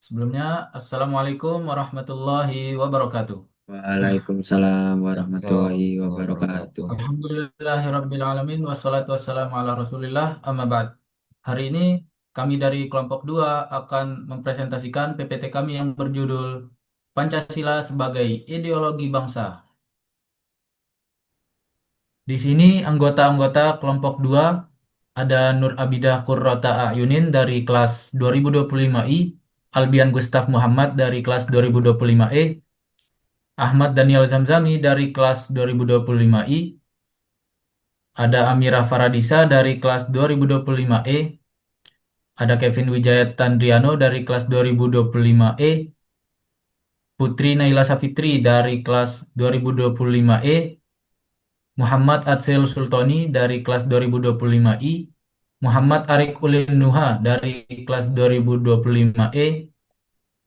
Sebelumnya, Assalamualaikum warahmatullahi wabarakatuh. Waalaikumsalam warahmatullahi wabarakatuh. Alhamdulillahirrabbilalamin, wassalatu wassalamu ala rasulillah, amma ba'd. Hari ini kami dari kelompok 2 akan mempresentasikan PPT kami yang berjudul Pancasila sebagai Ideologi Bangsa. Di sini anggota-anggota kelompok 2 ada Nur Abidah Qurrata A'yunin dari kelas 2025I, Albian Gustaf Muhammad dari kelas 2025E, Ahmad Daniel Zamzami dari kelas 2025I, ada Amira Faradisa dari kelas 2025E, ada Kevin Wijaya Tandriano dari kelas 2025E, Putri Naila Safitri dari kelas 2025E, Muhammad Atsel Sultoni dari kelas 2025I, Muhammad Arik Ulin Nuha dari kelas 2025E,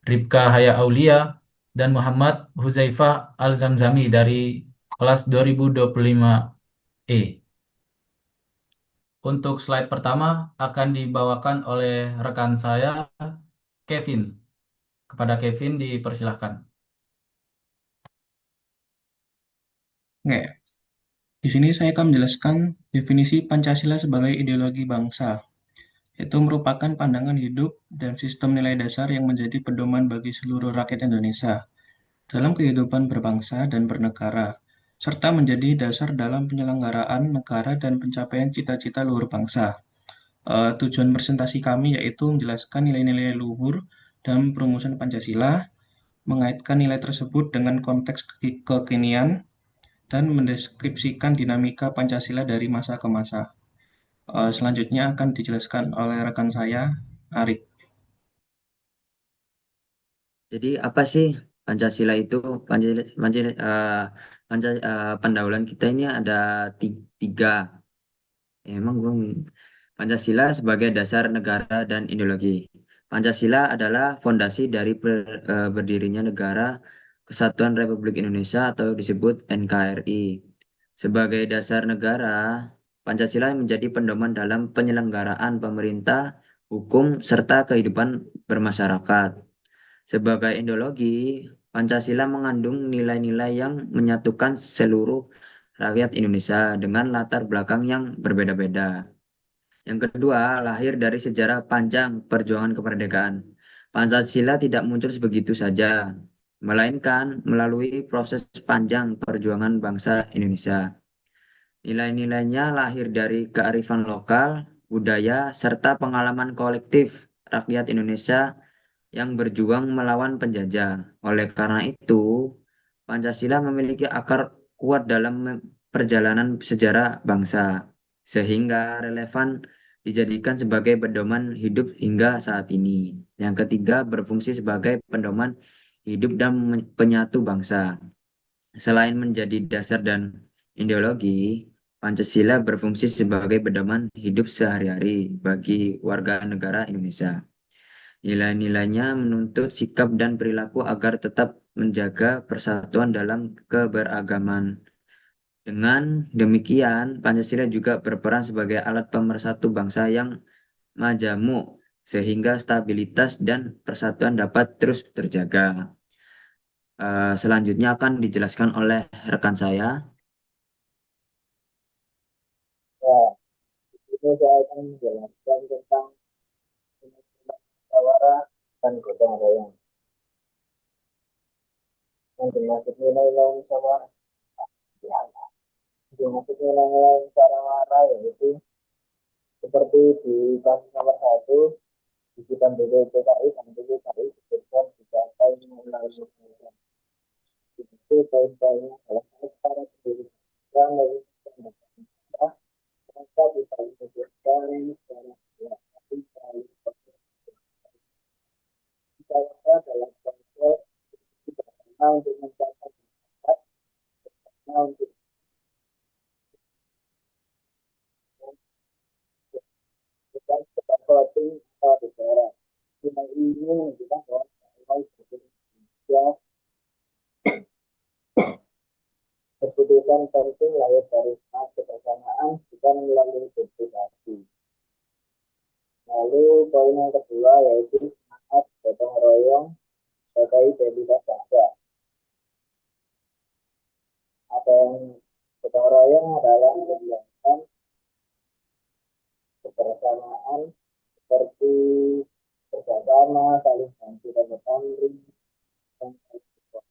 Ripka Haya Aulia, dan Muhammad Huzaifah Al-Zamzami dari kelas 2025E. Untuk slide pertama akan dibawakan oleh rekan saya, Kevin. Kepada Kevin dipersilahkan. Oke, di sini saya akan menjelaskan definisi Pancasila sebagai ideologi bangsa, yaitu merupakan pandangan hidup dan sistem nilai dasar yang menjadi pedoman bagi seluruh rakyat Indonesia dalam kehidupan berbangsa dan bernegara, serta menjadi dasar dalam penyelenggaraan negara dan pencapaian cita-cita luhur bangsa. Tujuan presentasi kami yaitu menjelaskan nilai-nilai luhur dan perumusan Pancasila, mengaitkan nilai tersebut dengan konteks kekinian, dan mendeskripsikan dinamika Pancasila dari masa ke masa. Selanjutnya akan dijelaskan oleh rekan saya, Arik. Jadi apa sih Pancasila itu? Pancasila, Pancasila, pendahuluan kita ini ada tiga. Ya, emang gue Pancasila sebagai dasar negara dan ideologi. Pancasila adalah fondasi dari berdirinya negara Kesatuan Republik Indonesia atau disebut NKRI. Sebagai dasar negara, Pancasila menjadi pedoman dalam penyelenggaraan pemerintah, hukum, serta kehidupan bermasyarakat. Sebagai ideologi, Pancasila mengandung nilai-nilai yang menyatukan seluruh rakyat Indonesia dengan latar belakang yang berbeda-beda. Yang kedua, lahir dari sejarah panjang perjuangan kemerdekaan. Pancasila tidak muncul begitu saja, melainkan melalui proses panjang perjuangan bangsa Indonesia. Nilai-nilainya lahir dari kearifan lokal, budaya, serta pengalaman kolektif rakyat Indonesia yang berjuang melawan penjajah. Oleh karena itu, Pancasila memiliki akar kuat dalam perjalanan sejarah bangsa, sehingga relevan dijadikan sebagai pedoman hidup hingga saat ini. Yang ketiga, berfungsi sebagai pedoman hidup dan penyatu bangsa. Selain menjadi dasar dan ideologi, Pancasila berfungsi sebagai pedoman hidup sehari-hari bagi warga negara Indonesia. Nilai-nilainya menuntut sikap dan perilaku agar tetap menjaga persatuan dalam keberagaman. Dengan demikian, Pancasila juga berperan sebagai alat pemersatu bangsa yang majemuk, sehingga stabilitas dan persatuan dapat terus terjaga. Selanjutnya akan dijelaskan oleh rekan saya. Ya, ini saya akan menjelaskan tentang musyawarah dan gotong royong. Yang dimaksud nilai-nilai musyawarah, ya, yang dimaksud nilai-nilai musyawarah yaitu seperti di kasus nomor satu, bisikan BPPKI dan BPKI disebutkan dicapai melalui musyawarah. Itu poin-poinnya adalah secara sendiri yang lebih mereka bisa disebutkan secara musyawarah dalam proses tidak pernah untuk mencapai manfaat, pernah untuk memberikan sesuatu kepada negara. Dengan ini menunjukkan bahwa mulai dari Indonesia keputusan penting lahir dari semangat kebersamaan bukan melalui demokrasi. Lalu poin yang kedua yaitu semangat gotong royong bersama, saling bantu dan bertanggung, dan saling support.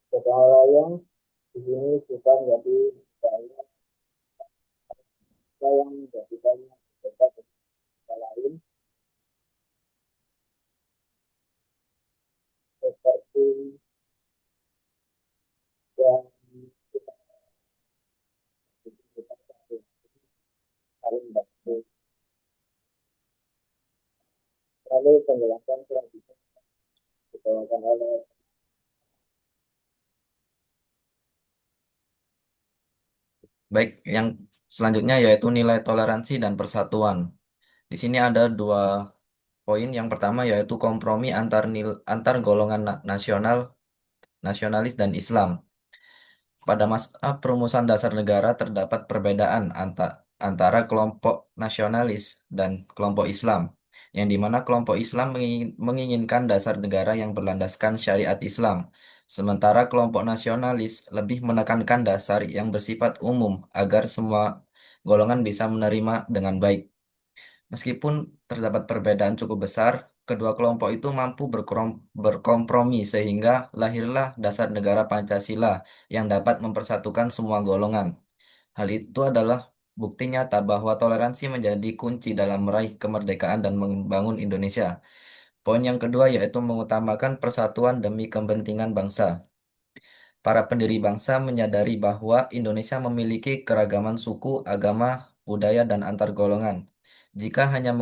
Segala yang di sini sudah menjadi budaya yang menjadikannya berbeda dengan budaya lain, seperti yang kita saling bantu. Lalu penjelasan selanjutnya dibawakan oleh Baik, yang selanjutnya yaitu nilai toleransi dan persatuan. Di sini ada dua poin. Yang pertama yaitu kompromi antar golongan nasionalis dan Islam. Pada masa perumusan dasar negara terdapat perbedaan antara kelompok nasionalis dan kelompok Islam, yang dimana kelompok Islam menginginkan dasar negara yang berlandaskan syariat Islam, sementara kelompok nasionalis lebih menekankan dasar yang bersifat umum agar semua golongan bisa menerima dengan baik. Meskipun terdapat perbedaan cukup besar, kedua kelompok itu mampu berkompromi sehingga lahirlah dasar negara Pancasila yang dapat mempersatukan semua golongan. Hal itu adalah bukti nyata bahwa toleransi menjadi kunci dalam meraih kemerdekaan dan membangun Indonesia. Poin yang kedua yaitu mengutamakan persatuan demi kepentingan bangsa. Para pendiri bangsa menyadari bahwa Indonesia memiliki keragaman suku, agama, budaya, dan antar golongan. Jika hanya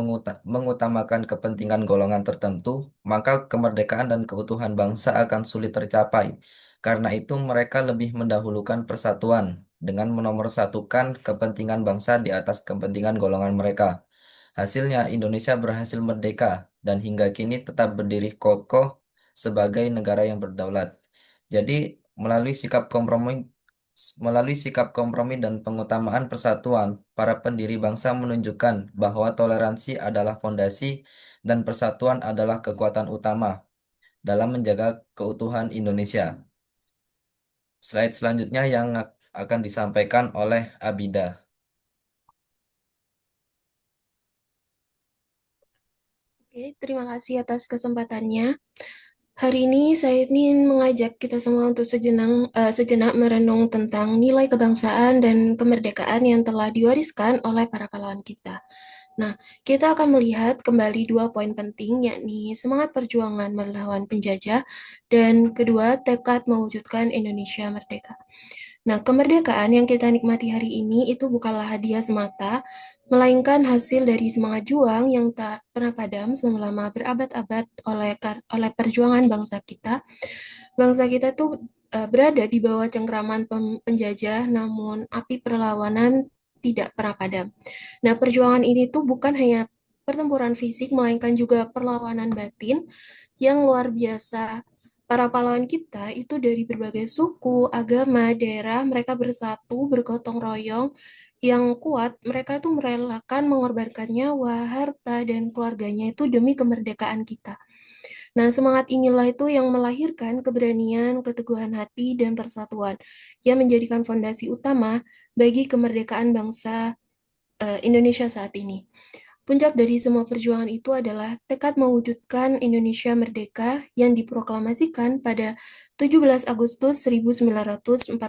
mengutamakan kepentingan golongan tertentu, maka kemerdekaan dan keutuhan bangsa akan sulit tercapai. Karena itu, mereka lebih mendahulukan persatuan dengan menomorsatukan kepentingan bangsa di atas kepentingan golongan mereka. Hasilnya, Indonesia berhasil merdeka dan hingga kini tetap berdiri kokoh sebagai negara yang berdaulat. Jadi, melalui sikap kompromi melalui sikap kompromi dan pengutamaan persatuan, para pendiri bangsa menunjukkan bahwa toleransi adalah fondasi dan persatuan adalah kekuatan utama dalam menjaga keutuhan Indonesia. Slide selanjutnya yang akan disampaikan oleh Abida. Oke, terima kasih atas kesempatannya. Hari ini saya ingin mengajak kita semua untuk sejenak merenung tentang nilai kebangsaan dan kemerdekaan yang telah diwariskan oleh para pahlawan kita. Nah, kita akan melihat kembali dua poin penting, yakni semangat perjuangan melawan penjajah dan kedua, tekad mewujudkan Indonesia merdeka. Nah, kemerdekaan yang kita nikmati hari ini itu bukanlah hadiah semata, melainkan hasil dari semangat juang yang tak pernah padam selama berabad-abad oleh perjuangan bangsa kita. Bangsa kita tuh berada di bawah cengkraman penjajah, namun api perlawanan tidak pernah padam. Nah, perjuangan ini tuh bukan hanya pertempuran fisik, melainkan juga perlawanan batin yang luar biasa. Para pahlawan kita itu dari berbagai suku, agama, daerah, mereka bersatu, bergotong royong, yang kuat, mereka itu merelakan mengorbankan nyawa, harta, dan keluarganya itu demi kemerdekaan kita. Nah, semangat inilah itu yang melahirkan keberanian, keteguhan hati, dan persatuan yang menjadikan fondasi utama bagi kemerdekaan bangsa Indonesia saat ini. Puncak dari semua perjuangan itu adalah tekad mewujudkan Indonesia merdeka yang diproklamasikan pada 17 Agustus 1945.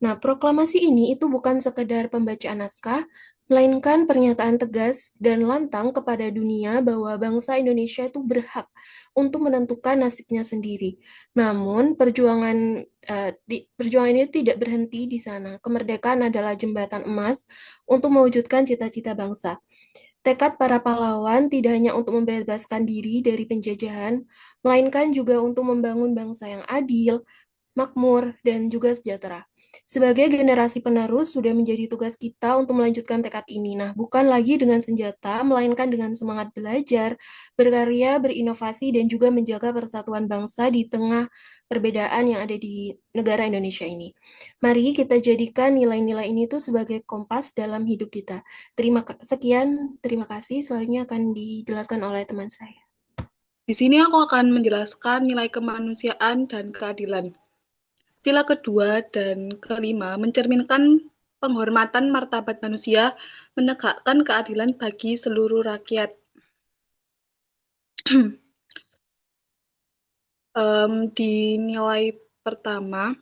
Nah, proklamasi ini itu bukan sekedar pembacaan naskah, melainkan pernyataan tegas dan lantang kepada dunia bahwa bangsa Indonesia itu berhak untuk menentukan nasibnya sendiri. Namun, perjuangan ini tidak berhenti di sana. Kemerdekaan adalah jembatan emas untuk mewujudkan cita-cita bangsa. Tekad para pahlawan tidak hanya untuk membebaskan diri dari penjajahan, melainkan juga untuk membangun bangsa yang adil, makmur, dan juga sejahtera. Sebagai generasi penerus, sudah menjadi tugas kita untuk melanjutkan tekad ini. Nah, bukan lagi dengan senjata, melainkan dengan semangat belajar, berkarya, berinovasi, dan juga menjaga persatuan bangsa di tengah perbedaan yang ada di negara Indonesia ini. Mari kita jadikan nilai-nilai ini tuh sebagai kompas dalam hidup kita. Terima kasih. Selanjutnya akan dijelaskan oleh teman saya. Di sini aku akan menjelaskan nilai kemanusiaan dan keadilan. Sila kedua dan kelima mencerminkan penghormatan martabat manusia, menegakkan keadilan bagi seluruh rakyat. Di nilai pertama,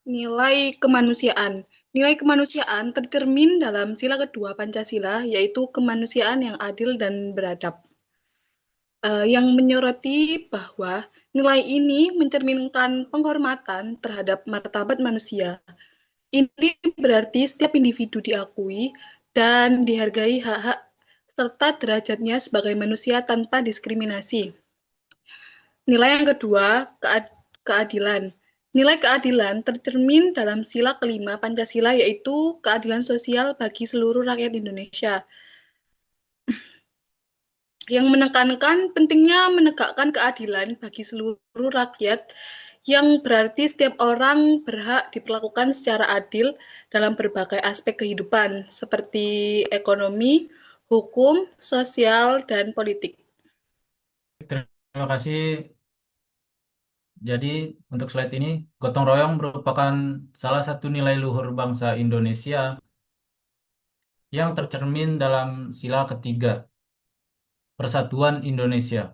nilai kemanusiaan. Nilai kemanusiaan tercermin dalam sila kedua Pancasila, yaitu kemanusiaan yang adil dan beradab. Yang menyoroti bahwa nilai ini mencerminkan penghormatan terhadap martabat manusia. Ini berarti setiap individu diakui dan dihargai hak-hak serta derajatnya sebagai manusia tanpa diskriminasi. Nilai yang kedua, keadilan. Nilai keadilan tercermin dalam sila kelima Pancasila, yaitu keadilan sosial bagi seluruh rakyat Indonesia, yang menekankan pentingnya menegakkan keadilan bagi seluruh rakyat, yang berarti setiap orang berhak diperlakukan secara adil dalam berbagai aspek kehidupan, seperti ekonomi, hukum, sosial, dan politik. Terima kasih. Jadi untuk slide ini, gotong royong merupakan salah satu nilai luhur bangsa Indonesia yang tercermin dalam sila ketiga, Persatuan Indonesia,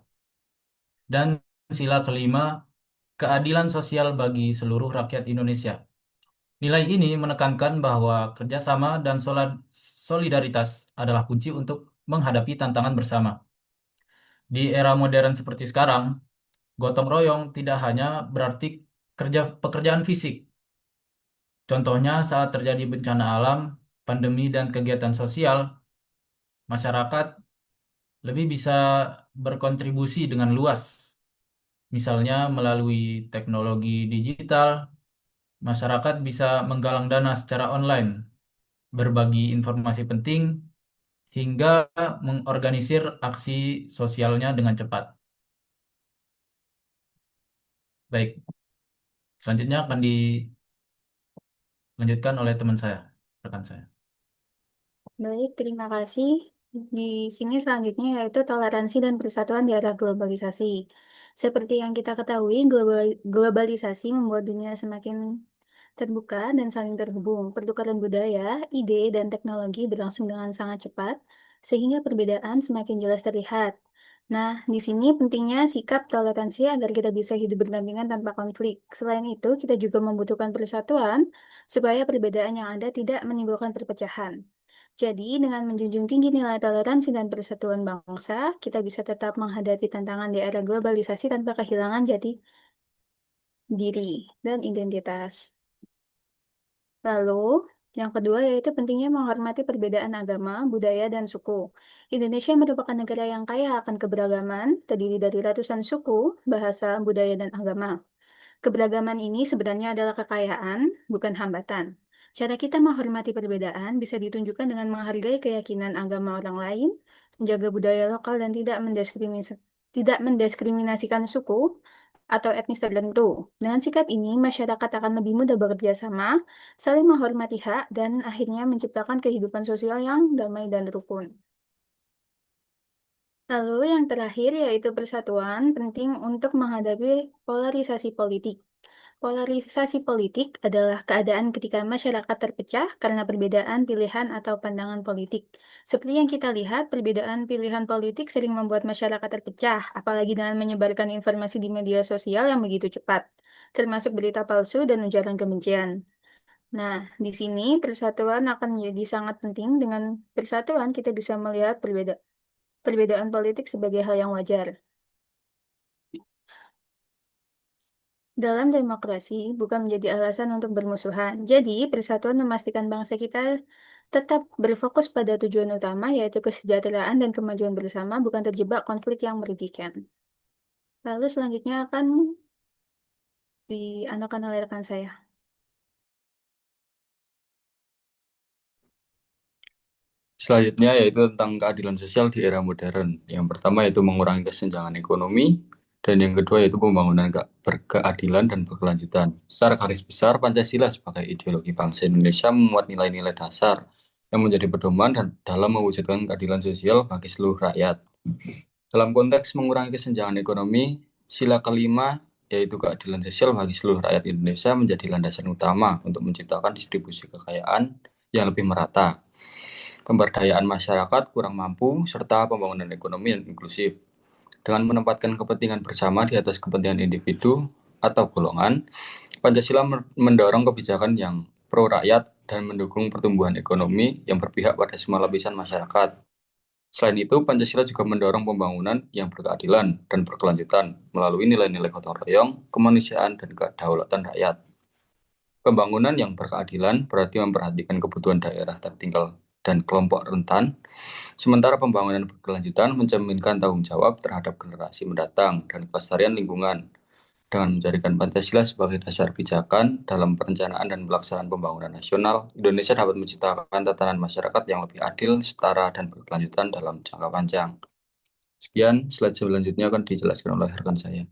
dan sila kelima, keadilan sosial bagi seluruh rakyat Indonesia. Nilai ini menekankan bahwa kerjasama dan solidaritas adalah kunci untuk menghadapi tantangan bersama. Di era modern seperti sekarang, gotong royong tidak hanya berarti pekerjaan fisik. Contohnya saat terjadi bencana alam, pandemi, dan kegiatan sosial, masyarakat lebih bisa berkontribusi dengan luas. Misalnya melalui teknologi digital, masyarakat bisa menggalang dana secara online, berbagi informasi penting, hingga mengorganisir aksi sosialnya dengan cepat. Baik, selanjutnya akan dilanjutkan oleh teman saya, rekan saya. Baik, terima kasih. Di sini selanjutnya yaitu toleransi dan persatuan di era globalisasi. Seperti yang kita ketahui, globalisasi membuat dunia semakin terbuka dan saling terhubung. Pertukaran budaya, ide, dan teknologi berlangsung dengan sangat cepat, sehingga perbedaan semakin jelas terlihat. Nah, di sini pentingnya sikap toleransi agar kita bisa hidup berdampingan tanpa konflik. Selain itu, kita juga membutuhkan persatuan supaya perbedaan yang ada tidak menimbulkan perpecahan. Jadi, dengan menjunjung tinggi nilai toleransi dan persatuan bangsa, kita bisa tetap menghadapi tantangan di era globalisasi tanpa kehilangan jati diri dan identitas. Lalu, yang kedua yaitu pentingnya menghormati perbedaan agama, budaya, dan suku. Indonesia merupakan negara yang kaya akan keberagaman, terdiri dari ratusan suku, bahasa, budaya, dan agama. Keberagaman ini sebenarnya adalah kekayaan, bukan hambatan. Cara kita menghormati perbedaan bisa ditunjukkan dengan menghargai keyakinan agama orang lain, menjaga budaya lokal, dan tidak mendiskriminasikan suku atau etnis tertentu. Dengan sikap ini, masyarakat akan lebih mudah bekerja sama, saling menghormati hak, dan akhirnya menciptakan kehidupan sosial yang damai dan rukun. Lalu yang terakhir yaitu persatuan penting untuk menghadapi polarisasi politik. Polarisasi politik adalah keadaan ketika masyarakat terpecah karena perbedaan pilihan atau pandangan politik. Seperti yang kita lihat, perbedaan pilihan politik sering membuat masyarakat terpecah, apalagi dengan menyebarkan informasi di media sosial yang begitu cepat, termasuk berita palsu dan ujaran kebencian. Nah, di sini persatuan akan menjadi sangat penting. Dengan persatuan kita bisa melihat perbedaan politik sebagai hal yang wajar. Dalam demokrasi bukan menjadi alasan untuk bermusuhan. Jadi, persatuan memastikan bangsa kita tetap berfokus pada tujuan utama, yaitu kesejahteraan dan kemajuan bersama, bukan terjebak konflik yang merugikan. Lalu selanjutnya akan dianukan oleh rekan saya. Selanjutnya yaitu tentang keadilan sosial di era modern. Yang pertama yaitu mengurangi kesenjangan ekonomi, dan yang kedua yaitu pembangunan berkeadilan dan berkelanjutan. Secara garis besar, Pancasila sebagai ideologi bangsa Indonesia memuat nilai-nilai dasar yang menjadi pedoman dan dalam mewujudkan keadilan sosial bagi seluruh rakyat. Dalam konteks mengurangi kesenjangan ekonomi, sila kelima yaitu keadilan sosial bagi seluruh rakyat Indonesia menjadi landasan utama untuk menciptakan distribusi kekayaan yang lebih merata, pemberdayaan masyarakat kurang mampu, serta pembangunan ekonomi yang inklusif. Dengan menempatkan kepentingan bersama di atas kepentingan individu atau golongan, Pancasila mendorong kebijakan yang pro rakyat dan mendukung pertumbuhan ekonomi yang berpihak pada semua lapisan masyarakat. Selain itu, Pancasila juga mendorong pembangunan yang berkeadilan dan berkelanjutan melalui nilai-nilai gotong royong, kemanusiaan, dan kedaulatan rakyat. Pembangunan yang berkeadilan berarti memperhatikan kebutuhan daerah tertinggal dan kelompok rentan, sementara pembangunan berkelanjutan mencerminkan tanggung jawab terhadap generasi mendatang dan kelestarian lingkungan. Dengan menjadikan Pancasila sebagai dasar pijakan dalam perencanaan dan pelaksanaan pembangunan nasional, Indonesia dapat menciptakan tatanan masyarakat yang lebih adil, setara, dan berkelanjutan dalam jangka panjang. Sekian, slide selanjutnya akan dijelaskan oleh rekan saya.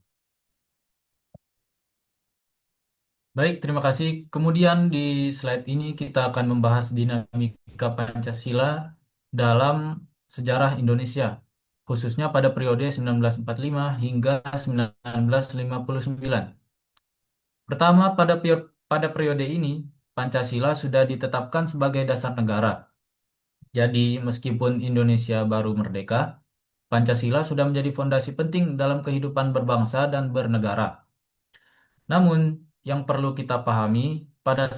Baik, terima kasih. Kemudian di slide ini kita akan membahas dinamika Pancasila dalam sejarah Indonesia, khususnya pada periode 1945 hingga 1959. Pertama, pada periode ini, Pancasila sudah ditetapkan sebagai dasar negara. Jadi, meskipun Indonesia baru merdeka, Pancasila sudah menjadi fondasi penting dalam kehidupan berbangsa dan bernegara. Namun, yang perlu kita pahami, pada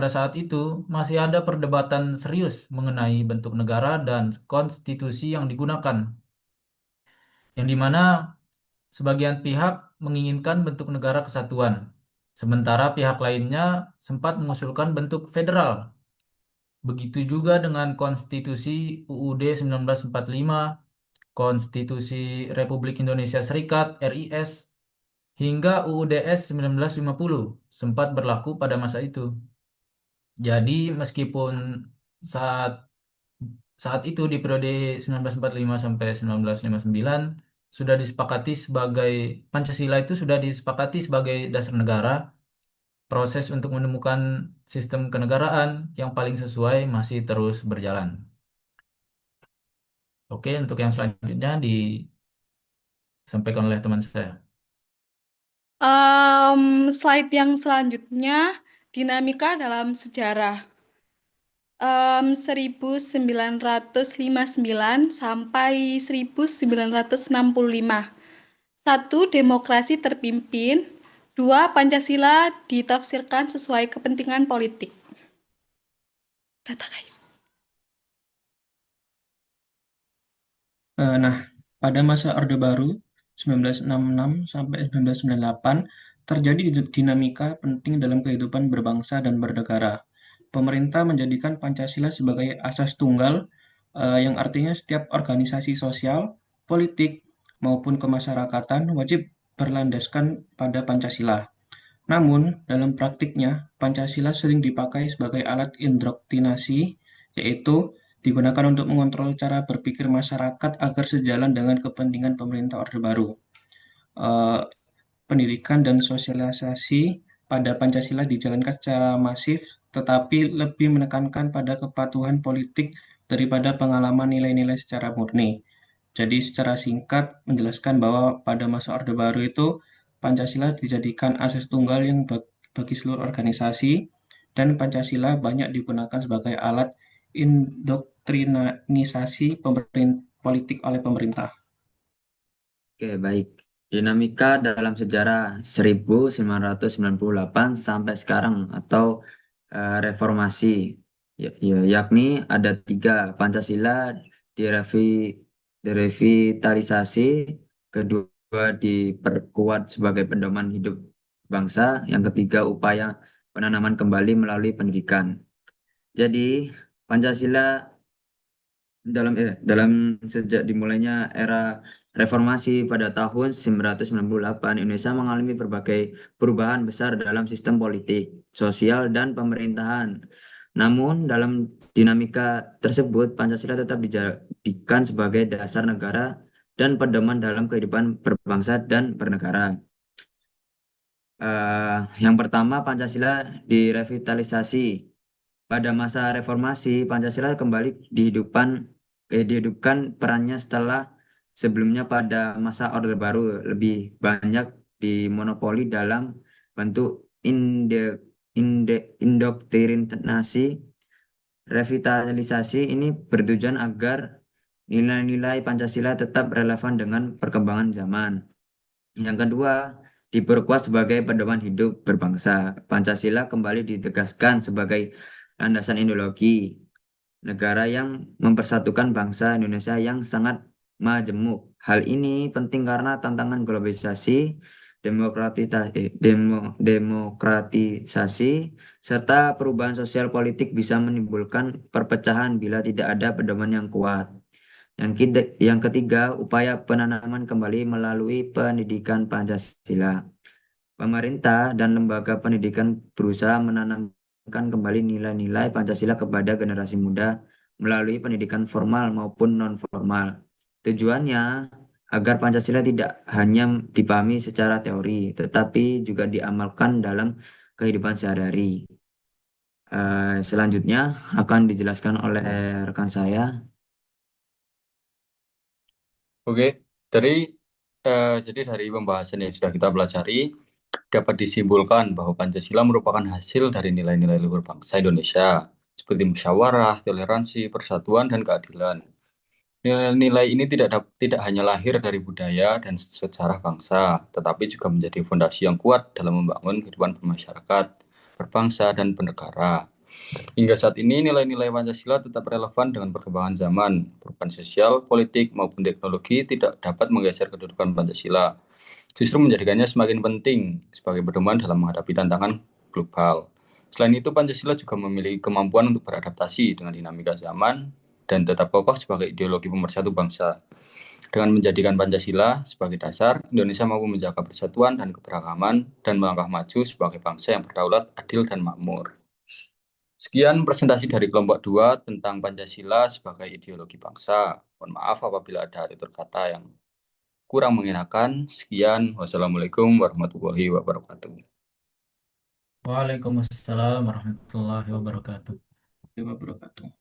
saat itu masih ada perdebatan serius mengenai bentuk negara dan konstitusi yang digunakan, yang dimana sebagian pihak menginginkan bentuk negara kesatuan, sementara pihak lainnya sempat mengusulkan bentuk federal. Begitu juga dengan Konstitusi UUD 1945, Konstitusi Republik Indonesia Serikat (RIS), hingga UUDS 1950 sempat berlaku pada masa itu. Jadi meskipun saat saat itu di periode 1945 sampai 1959 sudah disepakati sebagai Pancasila itu sudah disepakati sebagai dasar negara, proses untuk menemukan sistem kenegaraan yang paling sesuai masih terus berjalan. Oke, untuk yang selanjutnya disampaikan oleh teman saya. Slide yang selanjutnya, dinamika dalam sejarah. 1959 sampai 1965. 1. Demokrasi terpimpin. 2. Pancasila ditafsirkan sesuai kepentingan politik. Data, guys. Nah, pada masa Orde Baru 1966 sampai 1998 terjadi dinamika penting dalam kehidupan berbangsa dan bernegara. Pemerintah menjadikan Pancasila sebagai asas tunggal, yang artinya setiap organisasi sosial, politik, maupun kemasyarakatan wajib berlandaskan pada Pancasila. Namun, dalam praktiknya, Pancasila sering dipakai sebagai alat indoktrinasi, yaitu digunakan untuk mengontrol cara berpikir masyarakat agar sejalan dengan kepentingan pemerintah Orde Baru. Pendidikan dan sosialisasi pada Pancasila dijalankan secara masif, tetapi lebih menekankan pada kepatuhan politik daripada pengalaman nilai-nilai secara murni. Jadi secara singkat menjelaskan bahwa pada masa Orde Baru itu Pancasila dijadikan asas tunggal yang bagi seluruh organisasi, dan Pancasila banyak digunakan sebagai alat indoktrinisasi politik oleh pemerintah. Oke, baik. Dinamika dalam sejarah 1998 sampai sekarang atau reformasi, yakni ada 3. Pancasila direvitalisasi, kedua diperkuat sebagai pedoman hidup bangsa, yang ketiga upaya penanaman kembali melalui pendidikan. Jadi Pancasila dalam sejak dimulainya era reformasi pada tahun 1998, Indonesia mengalami berbagai perubahan besar dalam sistem politik, sosial, dan pemerintahan. Namun dalam dinamika tersebut, Pancasila tetap dijadikan sebagai dasar negara dan pedoman dalam kehidupan berbangsa dan bernegara. Yang pertama, Pancasila direvitalisasi. Pada masa reformasi, Pancasila kembali dihidupkan perannya setelah sebelumnya pada masa Orde Baru lebih banyak dimonopoli dalam bentuk indoktrinasi. Revitalisasi ini bertujuan agar nilai-nilai Pancasila tetap relevan dengan perkembangan zaman. Yang kedua, diperkuat sebagai pedoman hidup berbangsa. Pancasila kembali ditegaskan sebagai landasan ideologi negara yang mempersatukan bangsa Indonesia yang sangat majemuk. Hal ini penting karena tantangan globalisasi, demokratisasi, serta perubahan sosial politik bisa menimbulkan perpecahan bila tidak ada pedoman yang kuat. Yang ketiga, upaya penanaman kembali melalui pendidikan Pancasila. Pemerintah dan lembaga pendidikan berusaha menanamkan kembali nilai-nilai Pancasila kepada generasi muda melalui pendidikan formal maupun non-formal. Tujuannya agar Pancasila tidak hanya dipahami secara teori, tetapi juga diamalkan dalam kehidupan sehari-hari. Selanjutnya akan dijelaskan oleh rekan saya. Oke, jadi dari pembahasan yang sudah kita pelajari, dapat disimpulkan bahwa Pancasila merupakan hasil dari nilai-nilai luhur bangsa Indonesia, seperti musyawarah, toleransi, persatuan, dan keadilan. Nilai-nilai ini tidak hanya lahir dari budaya dan sejarah bangsa, tetapi juga menjadi fondasi yang kuat dalam membangun kehidupan bermasyarakat, berbangsa, dan bernegara. Hingga saat ini, nilai-nilai Pancasila tetap relevan dengan perkembangan zaman. Perubahan sosial, politik, maupun teknologi tidak dapat menggeser kedudukan Pancasila. Justru menjadikannya semakin penting sebagai pedoman dalam menghadapi tantangan global. Selain itu, Pancasila juga memiliki kemampuan untuk beradaptasi dengan dinamika zaman dan tetap kokoh sebagai ideologi pemersatu bangsa. Dengan menjadikan Pancasila sebagai dasar, Indonesia mampu menjaga persatuan dan keberagaman dan melangkah maju sebagai bangsa yang berdaulat, adil, dan makmur. Sekian presentasi dari kelompok 2 tentang Pancasila sebagai ideologi bangsa. Mohon maaf apabila ada tutur kata yang kurang mengenakan. Sekian, wassalamualaikum warahmatullahi wabarakatuh. Waalaikumsalam warahmatullahi wabarakatuh. Wabarakatuh.